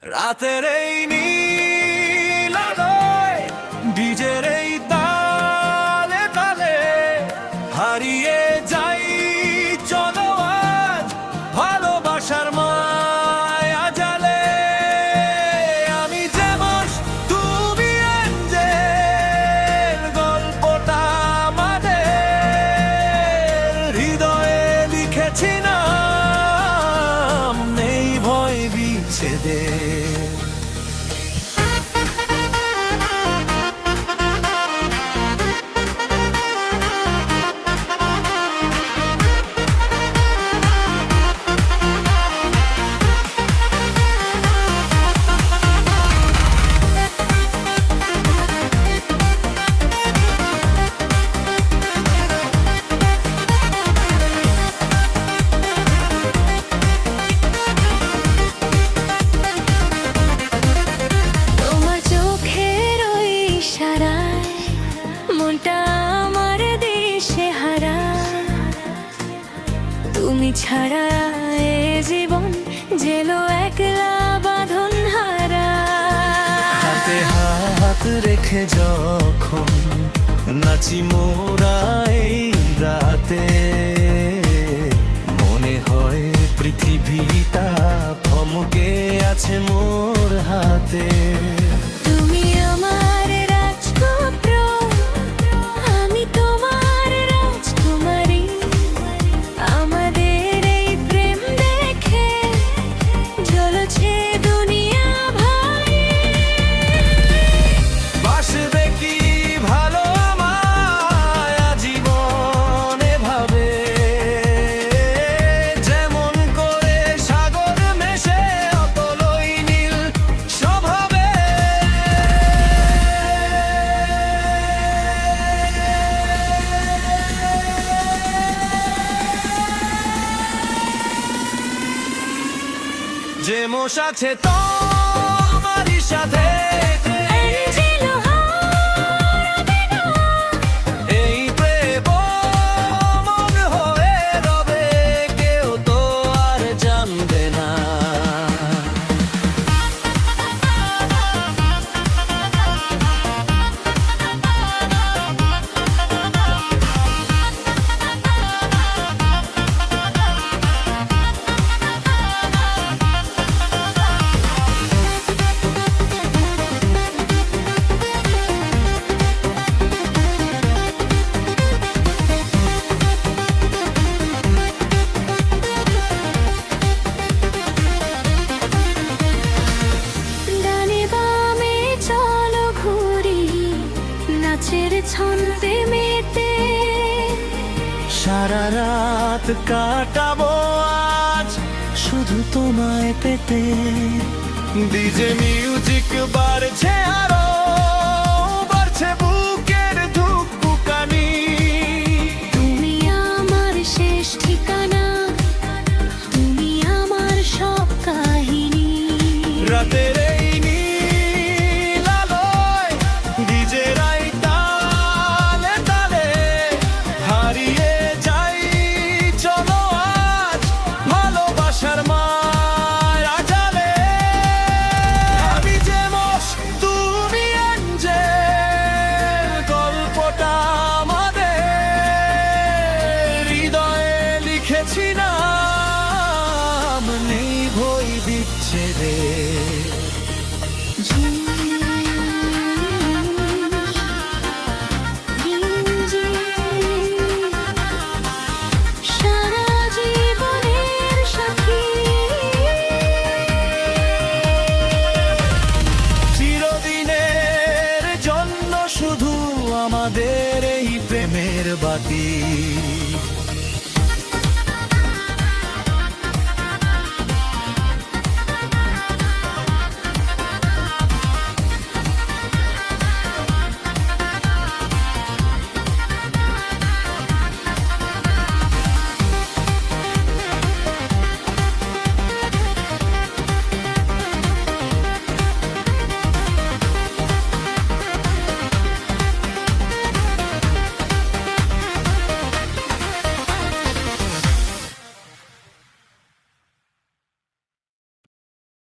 রাতের এই নীল আলোয় ডিজের এই তালে তালে হারিয়ে যাই, চলো আজ ভালোবাসার মায়া জালে। আমি যেমন তুমি অ্যাঞ্জেল, গল্পটা আমাদের হৃদয়ে লিখেছি নাম, নেই ভয় বিচ্ছেদের। তুমি ছাড়া এ জীবন যেন একলা বাঁধন হারা। হাতে হাত রেখে যখন নাচি মোরা এই রাতে, মনে হয় পৃথিবীটা থমকে আছে মোর হাতে। তুমি আমার রাজপুত্র, আমি তোমার রাজকুমারী। আমাদের এই প্রেম দেখে জ্বলছে দুনিয়া ভাই। বাসবে কি ভালো আমায় আজীবন এভাবে, যেমন করে সাগর মেশে অতলই নীল স্বভাবে। যে মোষ আছে তোমারই সাথে, এই প্রেম মন হয়ে রবে, কেউ তো আর জানবে না। ছন্দে মেতে সারা রাত কাটাবো আজ শুধু তোমায় পেতে। ডিজে মিউজিক বাড়ছে আরো, বাড়ছে বুকের ধুকপুকানি। তুমি আমার শেষ ঠিকানা, তুমি আমার সব কাহিনী। রাতের এই নীল আলোয় ডিজের এই তালে তালে হারিয়ে যাই, চলো আজ ভালোবাসার মায়া জালে। আমি যে মোষ তুমি অ্যাঞ্জেল, গল্পটা আমাদের হৃদয়ে লিখেছি নাম, নেই ভয় বিচ্ছেদের। সারা জীবনের সাথী, চিরদিনের জন্য শুধু আমাদের এই প্রেমের বাতি।